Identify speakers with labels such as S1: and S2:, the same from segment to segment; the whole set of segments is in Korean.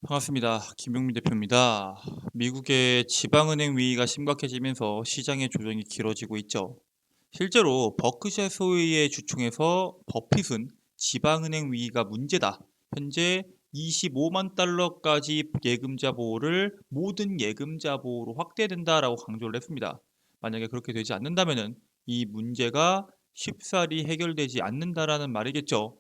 S1: 반갑습니다. 김용민 대표입니다. 미국의 지방은행 위기가 심각해지면서 시장의 조정이 길어지고 있죠. 실제로 버크셔 소유의 주총에서 버핏은 지방은행 위기가 문제다. 현재 25만 달러까지 예금자 보호를 모든 예금자 보호로 확대된다라고 강조를 했습니다. 만약에 그렇게 되지 않는다면이 문제가 쉽사리 해결되지 않는다라는 말이겠죠.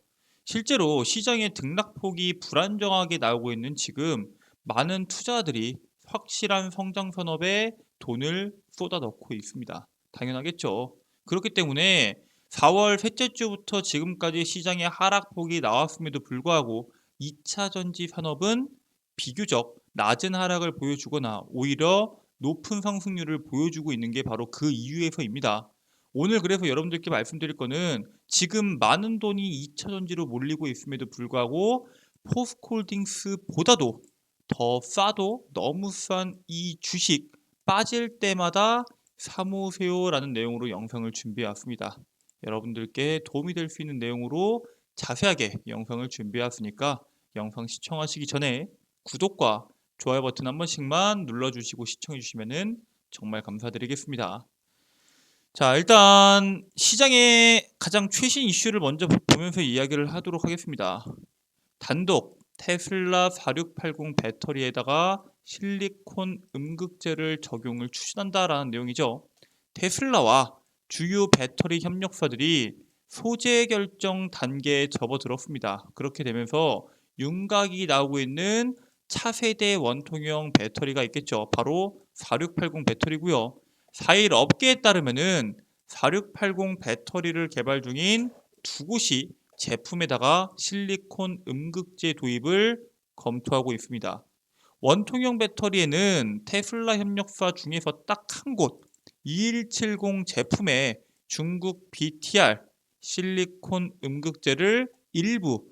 S1: 실제로 시장의 등락폭이 불안정하게 나오고 있는 지금 많은 투자들이 확실한 성장 산업에 돈을 쏟아넣고 있습니다. 당연하겠죠. 그렇기 때문에 4월 셋째 주부터 지금까지 시장의 하락폭이 나왔음에도 불구하고 2차 전지 산업은 비교적 낮은 하락을 보여주거나 오히려 높은 상승률을 보여주고 있는 게 바로 그 이유에서입니다. 오늘 그래서 여러분들께 말씀드릴 거는 지금 많은 돈이 2차 전지로 몰리고 있음에도 불구하고 포스코홀딩스보다도 더 싸도 너무 싼 이 주식 빠질 때마다 사모세요라는 내용으로 영상을 준비해 왔습니다. 여러분들께 도움이 될 수 있는 내용으로 자세하게 영상을 준비해 왔으니까 영상 시청하시기 전에 구독과 좋아요 버튼 한 번씩만 눌러주시고 시청해 주시면 정말 감사드리겠습니다. 자, 일단 시장의 가장 최신 이슈를 먼저 보면서 이야기를 하도록 하겠습니다. 단독 테슬라 4680 배터리에다가 실리콘 음극재를 적용을 추진한다라는 내용이죠. 테슬라와 주요 배터리 협력사들이 소재 결정 단계에 접어들었습니다. 그렇게 되면서 윤곽이 나오고 있는 차세대 원통형 배터리가 있겠죠. 바로 4680 배터리고요. 4일 업계에 따르면은 4680 배터리를 개발 중인 두 곳이 제품에다가 실리콘 음극재 도입을 검토하고 있습니다. 원통형 배터리에는 테슬라 협력사 중에서 딱 한 곳, 2170 제품에 중국 BTR 실리콘 음극재를 일부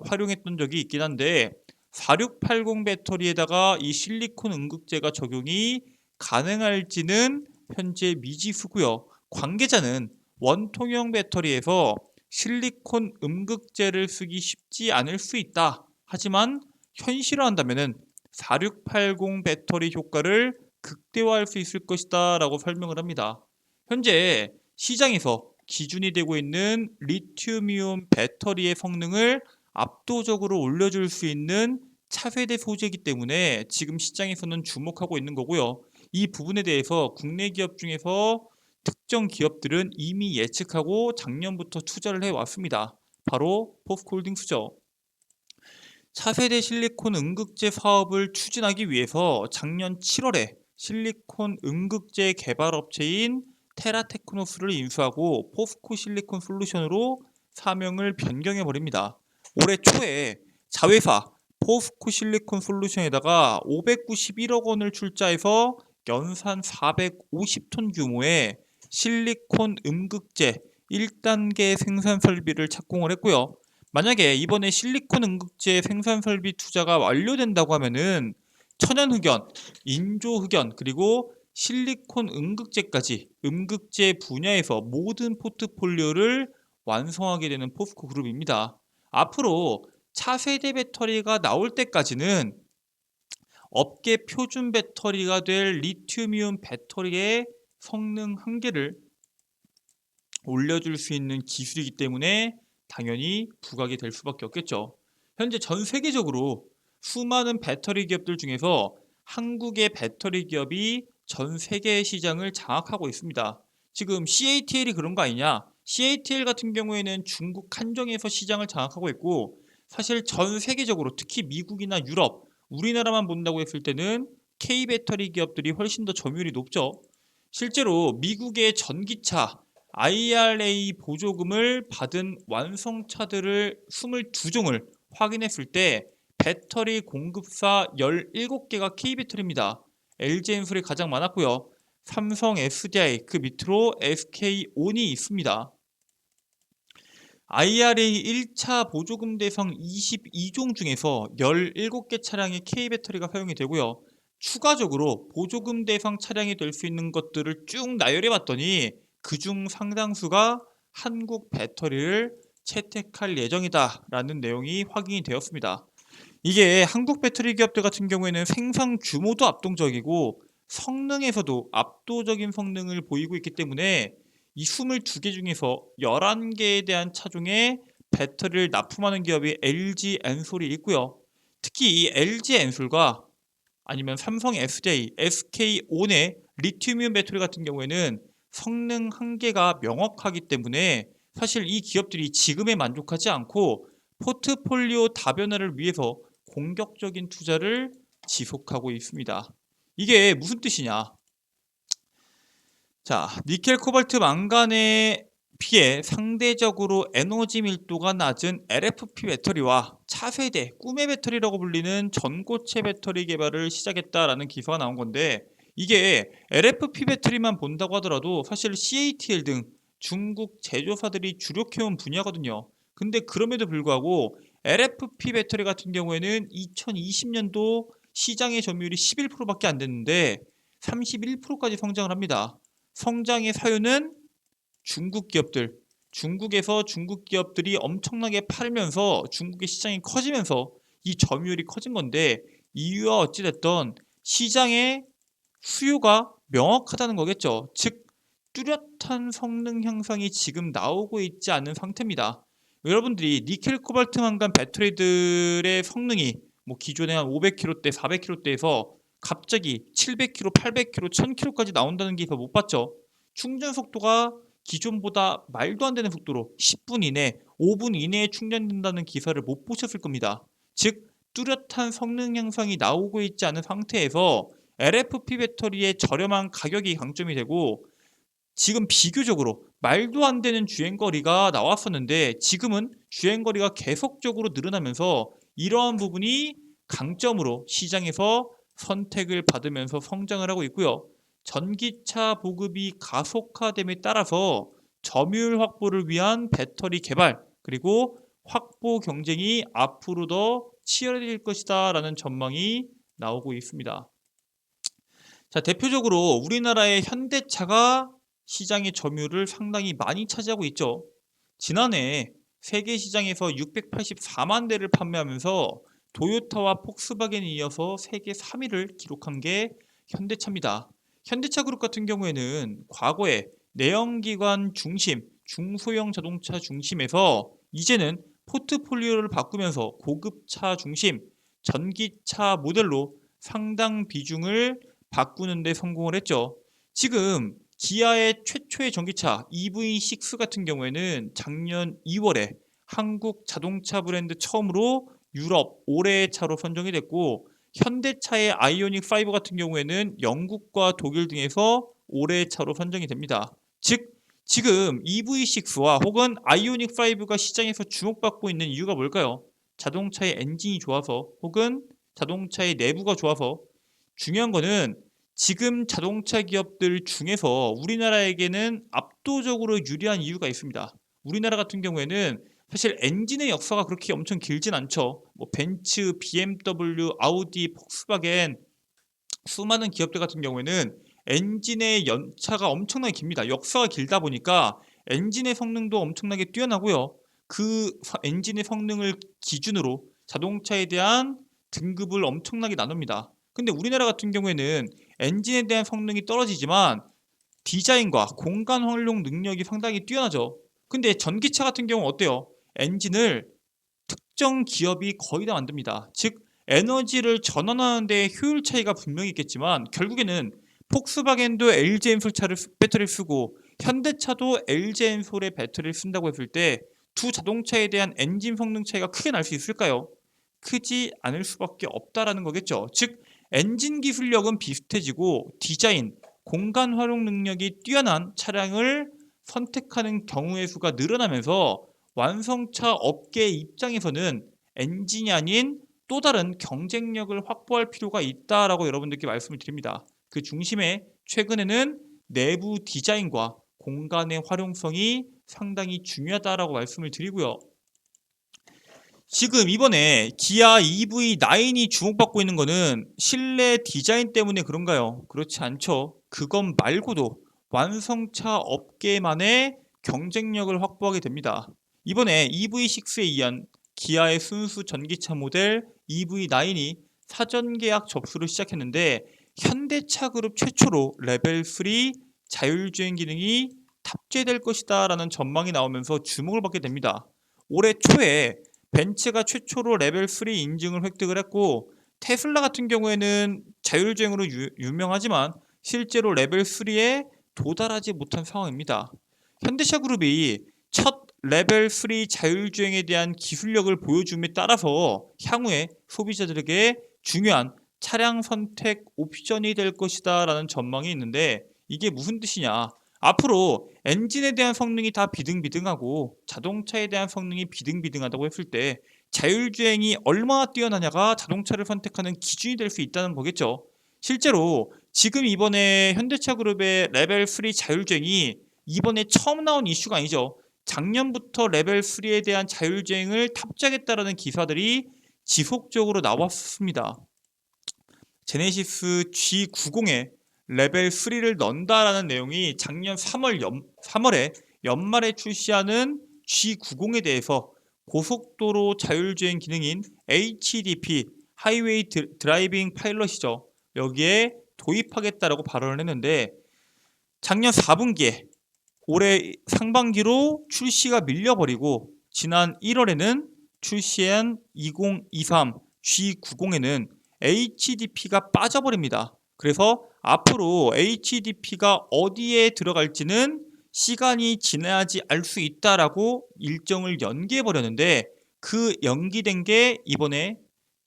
S1: 활용했던 적이 있긴 한데 4680 배터리에다가 이 실리콘 음극재가 적용이 가능할지는 현재 미지수고요. 관계자는 원통형 배터리에서 실리콘 음극재를 쓰기 쉽지 않을 수 있다. 하지만 현실화한다면 4680 배터리 효과를 극대화할 수 있을 것이다 라고 설명을 합니다. 현재 시장에서 기준이 되고 있는 리튬이온 배터리의 성능을 압도적으로 올려줄 수 있는 차세대 소재이기 때문에 지금 시장에서는 주목하고 있는 거고요. 이 부분에 대해서 국내 기업 중에서 특정 기업들은 이미 예측하고 작년부터 투자를 해왔습니다. 바로 포스코홀딩스죠. 차세대 실리콘 음극재 사업을 추진하기 위해서 작년 7월에 실리콘 음극재 개발 업체인 테라테크노스를 인수하고 포스코 실리콘 솔루션으로 사명을 변경해 버립니다. 올해 초에 자회사 포스코 실리콘 솔루션에다가 591억 원을 출자해서 연산 450톤 규모의 실리콘 음극재 1단계 생산 설비를 착공을 했고요. 만약에 이번에 실리콘 음극재 생산 설비 투자가 완료된다고 하면은 천연흑연, 인조흑연 그리고 실리콘 음극재까지 음극재 분야에서 모든 포트폴리오를 완성하게 되는 포스코 그룹입니다. 앞으로 차세대 배터리가 나올 때까지는 업계 표준 배터리가 될 리튬이온 배터리의 성능 한계를 올려줄 수 있는 기술이기 때문에 당연히 부각이 될 수밖에 없겠죠. 현재 전 세계적으로 수많은 배터리 기업들 중에서 한국의 배터리 기업이 전 세계 시장을 장악하고 있습니다. 지금 CATL이 그런 거 아니냐? CATL 같은 경우에는 중국 한정에서 시장을 장악하고 있고 사실 전 세계적으로 특히 미국이나 유럽, 우리나라만 본다고 했을 때는 K 배터리 기업들이 훨씬 더 점유율이 높죠. 실제로 미국의 전기차 IRA 보조금을 받은 완성차들을 22종을 확인했을 때 배터리 공급사 17개가 K배터리입니다. LG엔솔이 가장 많았고요. 삼성 SDI 그 밑으로 SK온이 있습니다. IRA 1차 보조금 대상 22종 중에서 17개 차량의 K배터리가 사용이 되고요. 추가적으로 보조금 대상 차량이 될 수 있는 것들을 쭉 나열해 봤더니 그중 상당수가 한국 배터리를 채택할 예정이다 라는 내용이 확인이 되었습니다. 이게 한국 배터리 기업들 같은 경우에는 생산 규모도 압도적이고 성능에서도 압도적인 성능을 보이고 있기 때문에 이 22개 중에서 11개에 대한 차종에 배터리를 납품하는 기업이 LG 엔솔이 있고요. 특히 이 LG 엔솔과 아니면 삼성 SJ, SK온의 리튬이온 배터리 같은 경우에는 성능 한계가 명확하기 때문에 사실 이 기업들이 지금에 만족하지 않고 포트폴리오 다변화를 위해서 공격적인 투자를 지속하고 있습니다. 이게 무슨 뜻이냐? 자, 니켈, 코발트, 망간에 비해 상대적으로 에너지 밀도가 낮은 LFP 배터리와 차세대 꿈의 배터리라고 불리는 전고체 배터리 개발을 시작했다라는 기사가 나온 건데, 이게 LFP 배터리만 본다고 하더라도 사실 CATL 등 중국 제조사들이 주력해온 분야거든요. 근데 그럼에도 불구하고 LFP 배터리 같은 경우에는 2020년도 시장의 점유율이 11%밖에 안 됐는데 31%까지 성장을 합니다. 성장의 사유는 중국 기업들, 중국에서 중국 기업들이 엄청나게 팔면서 중국의 시장이 커지면서 이 점유율이 커진 건데, 이유와 어찌됐던 시장의 수요가 명확하다는 거겠죠. 즉 뚜렷한 성능 향상이 지금 나오고 있지 않은 상태입니다. 여러분들이 니켈, 코발트, 망간 배터리들의 성능이 뭐 기존에 한 500km대, 400km대에서 갑자기 700km, 800km, 1000km까지 나온다는 기사 못 봤죠? 충전 속도가 기존보다 말도 안 되는 속도로 10분 이내, 5분 이내에 충전된다는 기사를 못 보셨을 겁니다. 즉 뚜렷한 성능 향상이 나오고 있지 않은 상태에서 LFP 배터리의 저렴한 가격이 강점이 되고, 지금 비교적으로 말도 안 되는 주행거리가 나왔었는데 지금은 주행거리가 계속적으로 늘어나면서 이러한 부분이 강점으로 시장에서 선택을 받으면서 성장을 하고 있고요. 전기차 보급이 가속화됨에 따라서 점유율 확보를 위한 배터리 개발 그리고 확보 경쟁이 앞으로 더 치열해질 것이다 라는 전망이 나오고 있습니다. 자, 대표적으로 우리나라의 현대차가 시장의 점유율을 상당히 많이 차지하고 있죠. 지난해 세계 시장에서 684만 대를 판매하면서 도요타와 폭스바겐에 이어서 세계 3위를 기록한 게 현대차입니다. 현대차 그룹 같은 경우에는 과거에 내연기관 중심, 중소형 자동차 중심에서 이제는 포트폴리오를 바꾸면서 고급차 중심, 전기차 모델로 상당 비중을 바꾸는 데 성공을 했죠. 지금 기아의 최초의 전기차 EV6 같은 경우에는 작년 2월에 한국 자동차 브랜드 처음으로 유럽 올해의 차로 선정이 됐고, 현대차의 아이오닉 5 같은 경우에는 영국과 독일 등에서 올해의 차로 선정이 됩니다. 즉 지금 EV6와 혹은 아이오닉 5가 시장에서 주목받고 있는 이유가 뭘까요? 자동차의 엔진이 좋아서 혹은 자동차의 내부가 좋아서. 중요한 거는 지금 자동차 기업들 중에서 우리나라에게는 압도적으로 유리한 이유가 있습니다. 우리나라 같은 경우에는 사실 엔진의 역사가 그렇게 엄청 길진 않죠. 뭐 벤츠, BMW, 아우디, 폭스바겐 수많은 기업들 같은 경우에는 엔진의 연차가 엄청나게 깁니다. 역사가 길다 보니까 엔진의 성능도 엄청나게 뛰어나고요. 그 엔진의 성능을 기준으로 자동차에 대한 등급을 엄청나게 나눕니다. 근데 우리나라 같은 경우에는 엔진에 대한 성능이 떨어지지만 디자인과 공간 활용 능력이 상당히 뛰어나죠. 근데 전기차 같은 경우는 어때요? 엔진을 특정 기업이 거의 다 만듭니다. 즉 에너지를 전환하는 데 효율 차이가 분명히 있겠지만 결국에는 폭스바겐도 LG 엔솔차를 배터리를 쓰고 현대차도 LG 엔솔의 배터리를 쓴다고 했을 때 두 자동차에 대한 엔진 성능 차이가 크게 날 수 있을까요? 크지 않을 수밖에 없다라는 거겠죠. 즉 엔진 기술력은 비슷해지고 디자인, 공간 활용 능력이 뛰어난 차량을 선택하는 경우의 수가 늘어나면서 완성차 업계 입장에서는 엔진이 아닌 또 다른 경쟁력을 확보할 필요가 있다라고 여러분들께 말씀을 드립니다. 그 중심에 최근에는 내부 디자인과 공간의 활용성이 상당히 중요하다라고 말씀을 드리고요. 지금 이번에 기아 EV9이 주목받고 있는 거는 실내 디자인 때문에 그런가요? 그렇지 않죠. 그것 말고도 완성차 업계만의 경쟁력을 확보하게 됩니다. 이번에 EV6에 의한 기아의 순수 전기차 모델 EV9이 사전 계약 접수를 시작했는데 현대차 그룹 최초로 레벨 3 자율주행 기능이 탑재될 것이다 라는 전망이 나오면서 주목을 받게 됩니다. 올해 초에 벤츠가 최초로 레벨 3 인증을 획득을 했고 테슬라 같은 경우에는 자율주행으로 유명하지만 실제로 레벨 3에 도달하지 못한 상황입니다. 현대차 그룹이 첫 레벨 3 자율주행에 대한 기술력을 보여줌에 따라서 향후에 소비자들에게 중요한 차량 선택 옵션이 될 것이다 라는 전망이 있는데 이게 무슨 뜻이냐? 앞으로 엔진에 대한 성능이 다 비등비등하고 자동차에 대한 성능이 비등비등하다고 했을 때 자율주행이 얼마나 뛰어나냐가 자동차를 선택하는 기준이 될 수 있다는 거겠죠. 실제로 지금 이번에 현대차 그룹의 레벨 3 자율주행이 이번에 처음 나온 이슈가 아니죠. 작년부터 레벨 3에 대한 자율주행을 탑재하겠다라는 기사들이 지속적으로 나왔습니다. 제네시스 G90에 레벨 3를 넣는다라는 내용이 작년 3월에 연말에 출시하는 G90에 대해서 고속도로 자율주행 기능인 HDP 하이웨이 드라이빙 파일럿이죠. 여기에 도입하겠다라고 발언을 했는데 작년 4분기에 올해 상반기로 출시가 밀려버리고 지난 1월에는 출시한 2023 G90에는 HDP가 빠져버립니다. 그래서 앞으로 HDP가 어디에 들어갈지는 시간이 지나야지 알 수 있다라고 일정을 연기해버렸는데 그 연기된 게 이번에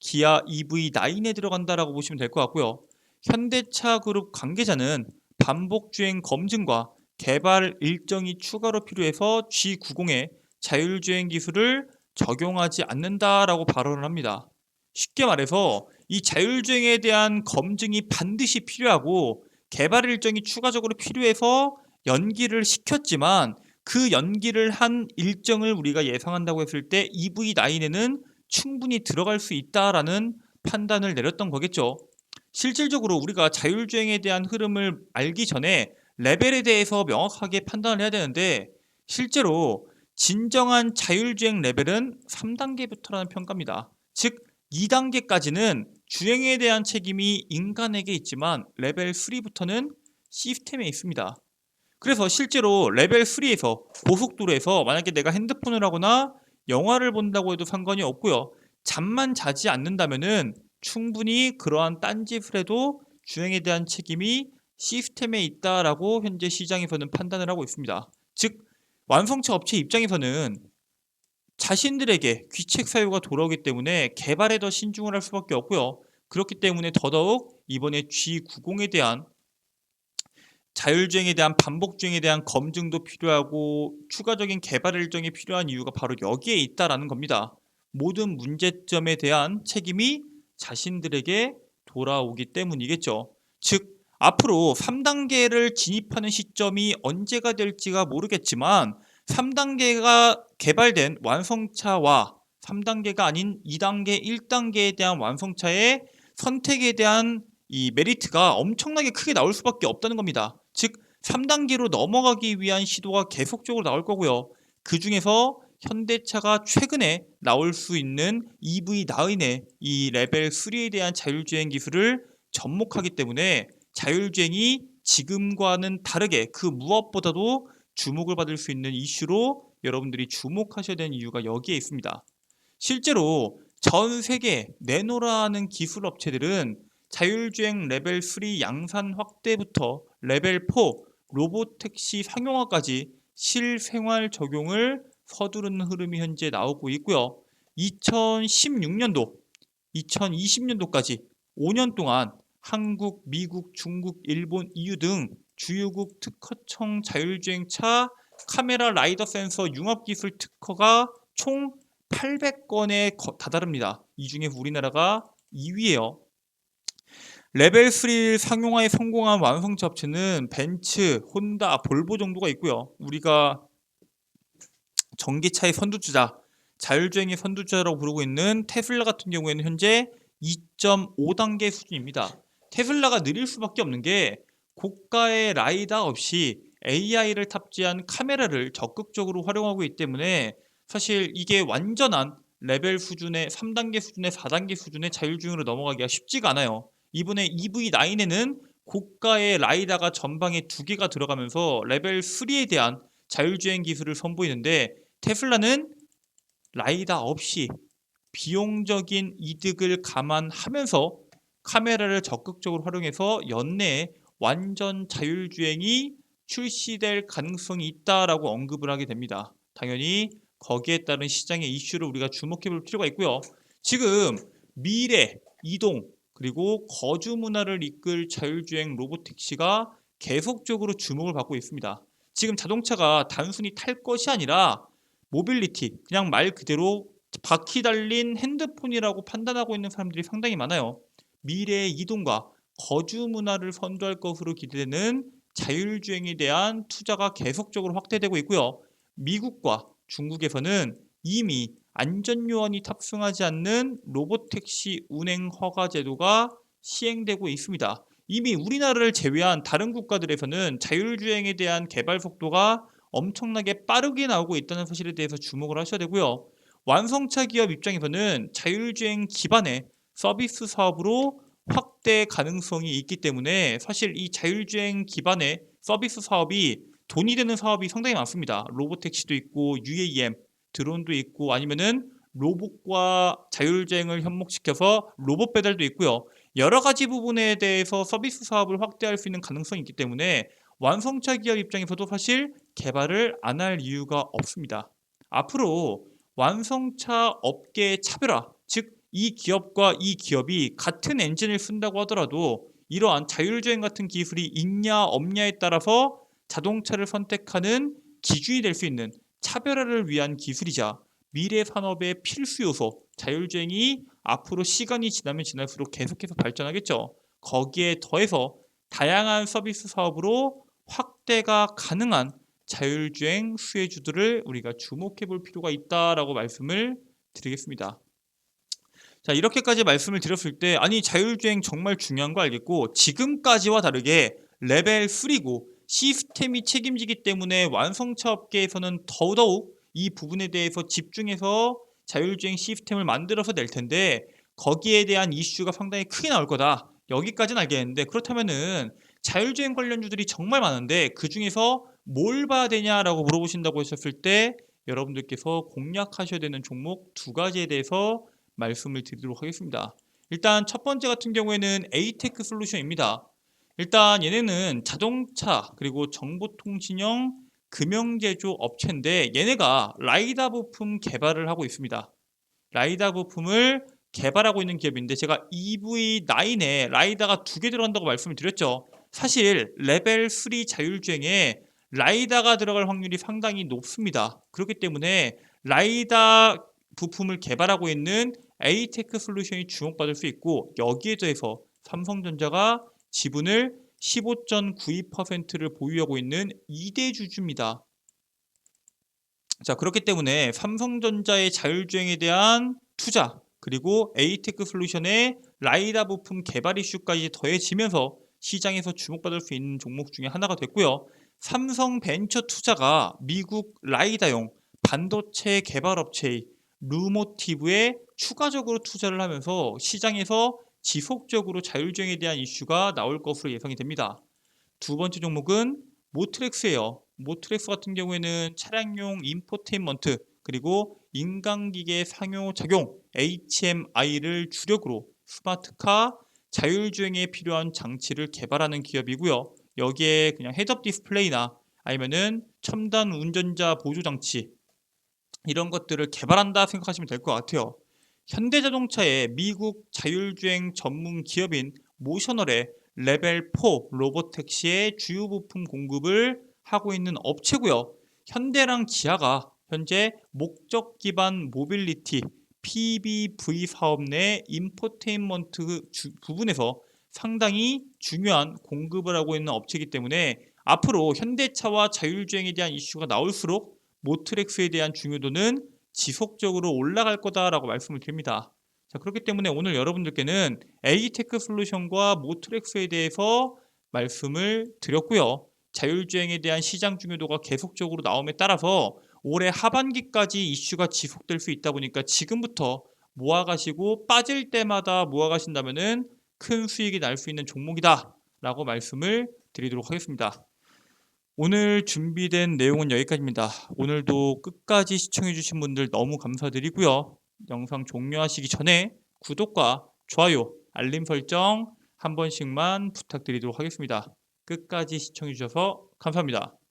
S1: 기아 EV9에 들어간다라고 보시면 될 것 같고요. 현대차 그룹 관계자는 반복주행 검증과 개발 일정이 추가로 필요해서 G90에 자율주행 기술을 적용하지 않는다라고 발언을 합니다. 쉽게 말해서 이 자율주행에 대한 검증이 반드시 필요하고 개발 일정이 추가적으로 필요해서 연기를 시켰지만 그 연기를 한 일정을 우리가 예상한다고 했을 때 EV9에는 충분히 들어갈 수 있다라는 판단을 내렸던 거겠죠. 실질적으로 우리가 자율주행에 대한 흐름을 알기 전에 레벨에 대해서 명확하게 판단을 해야 되는데 실제로 진정한 자율주행 레벨은 3단계부터라는 평가입니다. 즉 2단계까지는 주행에 대한 책임이 인간에게 있지만 레벨 3부터는 시스템에 있습니다. 그래서 실제로 레벨 3에서 고속도로에서 만약에 내가 핸드폰을 하거나 영화를 본다고 해도 상관이 없고요. 잠만 자지 않는다면은 충분히 그러한 딴짓을 해도 주행에 대한 책임이 시스템에 있다라고 현재 시장에서는 판단을 하고 있습니다. 즉 완성차 업체 입장에서는 자신들에게 귀책 사유가 돌아오기 때문에 개발에 더 신중을 할 수밖에 없고요. 그렇기 때문에 더더욱 이번에 G90에 대한 자율주행에 대한 반복주행에 대한 검증도 필요하고 추가적인 개발 일정이 필요한 이유가 바로 여기에 있다라는 겁니다. 모든 문제점에 대한 책임이 자신들에게 돌아오기 때문이겠죠. 즉 앞으로 3단계를 진입하는 시점이 언제가 될지가 모르겠지만 3단계가 개발된 완성차와 3단계가 아닌 2단계, 1단계에 대한 완성차의 선택에 대한 이 메리트가 엄청나게 크게 나올 수밖에 없다는 겁니다. 즉 3단계로 넘어가기 위한 시도가 계속적으로 나올 거고요. 그 중에서 현대차가 최근에 나올 수 있는 EV9의 이 레벨 3에 대한 자율주행 기술을 접목하기 때문에 자율주행이 지금과는 다르게 그 무엇보다도 주목을 받을 수 있는 이슈로 여러분들이 주목하셔야 되는 이유가 여기에 있습니다. 실제로 전 세계 내노라는 기술 업체들은 자율주행 레벨 3 양산 확대부터 레벨 4 로보택시 상용화까지 실생활 적용을 서두르는 흐름이 현재 나오고 있고요. 2016년도, 2020년도까지 5년 동안 한국, 미국, 중국, 일본, EU 등 주요국 특허청 자율주행차 카메라 라이더 센서 융합기술 특허가 총 800건에 다다릅니다. 이 중에 우리나라가 2위예요. 레벨 3 상용화에 성공한 완성차 업체는 벤츠, 혼다, 볼보 정도가 있고요. 우리가 전기차의 선두주자, 자율주행의 선두주자라고 부르고 있는 테슬라 같은 경우에는 현재 2.5단계 수준입니다. 테슬라가 느릴 수밖에 없는 게 고가의 라이다 없이 AI를 탑재한 카메라를 적극적으로 활용하고 있기 때문에 사실 이게 완전한 레벨 수준의 3단계 수준의 4단계 수준의 자율주행으로 넘어가기가 쉽지가 않아요. 이번에 EV9에는 고가의 라이다가 전방에 2개가 들어가면서 레벨 3에 대한 자율주행 기술을 선보이는데, 테슬라는 라이다 없이 비용적인 이득을 감안하면서 카메라를 적극적으로 활용해서 연내에 완전 자율주행이 출시될 가능성이 있다라고 언급을 하게 됩니다. 당연히 거기에 따른 시장의 이슈를 우리가 주목해 볼 필요가 있고요. 지금 미래, 이동, 그리고 거주 문화를 이끌 자율주행 로보택시가 계속적으로 주목을 받고 있습니다. 지금 자동차가 단순히 탈 것이 아니라 모빌리티, 그냥 말 그대로 바퀴 달린 핸드폰이라고 판단하고 있는 사람들이 상당히 많아요. 미래의 이동과 거주 문화를 선도할 것으로 기대되는 자율주행에 대한 투자가 계속적으로 확대되고 있고요. 미국과 중국에서는 이미 안전요원이 탑승하지 않는 로보택시 운행 허가 제도가 시행되고 있습니다. 이미 우리나라를 제외한 다른 국가들에서는 자율주행에 대한 개발 속도가 엄청나게 빠르게 나오고 있다는 사실에 대해서 주목을 하셔야 되고요. 완성차 기업 입장에서는 자율주행 기반의 서비스 사업으로 확대 가능성이 있기 때문에 사실 이 자율주행 기반의 서비스 사업이 돈이 되는 사업이 상당히 많습니다. 로보택시도 있고 UAM, 드론도 있고 아니면은 로봇과 자율주행을 접목시켜서 로봇 배달도 있고요. 여러 가지 부분에 대해서 서비스 사업을 확대할 수 있는 가능성이 있기 때문에 완성차 기업 입장에서도 사실 개발을 안 할 이유가 없습니다. 앞으로 완성차 업계의 차별화, 즉 이 기업과 이 기업이 같은 엔진을 쓴다고 하더라도 이러한 자율주행 같은 기술이 있냐 없냐에 따라서 자동차를 선택하는 기준이 될 수 있는 차별화를 위한 기술이자 미래 산업의 필수 요소, 자율주행이 앞으로 시간이 지나면 지날수록 계속해서 발전하겠죠. 거기에 더해서 다양한 서비스 사업으로 확대가 가능한 자율주행 수혜주들을 우리가 주목해 볼 필요가 있다라고 말씀을 드리겠습니다. 자, 이렇게까지 말씀을 드렸을 때 아니 자율주행 정말 중요한 거 알겠고 지금까지와 다르게 레벨 3고 시스템이 책임지기 때문에 완성차 업계에서는 더더욱 이 부분에 대해서 집중해서 자율주행 시스템을 만들어서 낼 텐데 거기에 대한 이슈가 상당히 크게 나올 거다. 여기까지는 알겠는데 그렇다면은 자율주행 관련주들이 정말 많은데 그 중에서 뭘 봐야 되냐라고 물어보신다고 하셨을 때 여러분들께서 공략하셔야 되는 종목 2가지에 대해서 말씀을 드리도록 하겠습니다. 일단 첫 번째 같은 경우에는 에이테크 솔루션입니다. 일단 얘네는 자동차 그리고 정보통신형 금형제조 업체인데 얘네가 라이다 부품 개발을 하고 있습니다. 라이다 부품을 개발하고 있는 기업인데 제가 EV9에 라이다가 2개 들어간다고 말씀을 드렸죠. 사실 레벨 3 자율주행에 라이다가 들어갈 확률이 상당히 높습니다. 그렇기 때문에 라이다 부품을 개발하고 있는 에이테크 솔루션이 주목받을 수 있고 여기에 더해서 삼성전자가 지분을 15.92%를 보유하고 있는 2대 주주입니다. 자, 그렇기 때문에 삼성전자의 자율주행에 대한 투자 그리고 에이테크 솔루션의 라이다 부품 개발 이슈까지 더해지면서 시장에서 주목받을 수 있는 종목 중에 하나가 됐고요. 삼성 벤처 투자가 미국 라이다용 반도체 개발 업체의 루모티브에 추가적으로 투자를 하면서 시장에서 지속적으로 자율주행에 대한 이슈가 나올 것으로 예상이 됩니다. 두 번째 종목은 모트렉스예요. 모트렉스 같은 경우에는 차량용 인포테인먼트 그리고 인강기계 상호작용 HMI를 주력으로 스마트카 자율주행에 필요한 장치를 개발하는 기업이고요. 여기에 그냥 헤드업 디스플레이나 아니면은 첨단 운전자 보조 장치 이런 것들을 개발한다 생각하시면 될 것 같아요. 현대자동차의 미국 자율주행 전문 기업인 모셔널의 레벨 4 로보택시의 주요 부품 공급을 하고 있는 업체고요. 현대랑 기아가 현재 목적 기반 모빌리티 PBV 사업 내 인포테인먼트 부분에서 상당히 중요한 공급을 하고 있는 업체이기 때문에 앞으로 현대차와 자율주행에 대한 이슈가 나올수록 모트렉스에 대한 중요도는 지속적으로 올라갈 거다라고 말씀을 드립니다. 자, 그렇기 때문에 오늘 여러분들께는 에이테크 솔루션과 모트렉스에 대해서 말씀을 드렸고요. 자율주행에 대한 시장 중요도가 계속적으로 나옴에 따라서 올해 하반기까지 이슈가 지속될 수 있다 보니까 지금부터 모아가시고 빠질 때마다 모아가신다면은 큰 수익이 날 수 있는 종목이다라고 말씀을 드리도록 하겠습니다. 오늘 준비된 내용은 여기까지입니다. 오늘도 끝까지 시청해주신 분들 너무 감사드리고요. 영상 종료하시기 전에 구독과 좋아요, 알림 설정 한 번씩만 부탁드리도록 하겠습니다. 끝까지 시청해주셔서 감사합니다.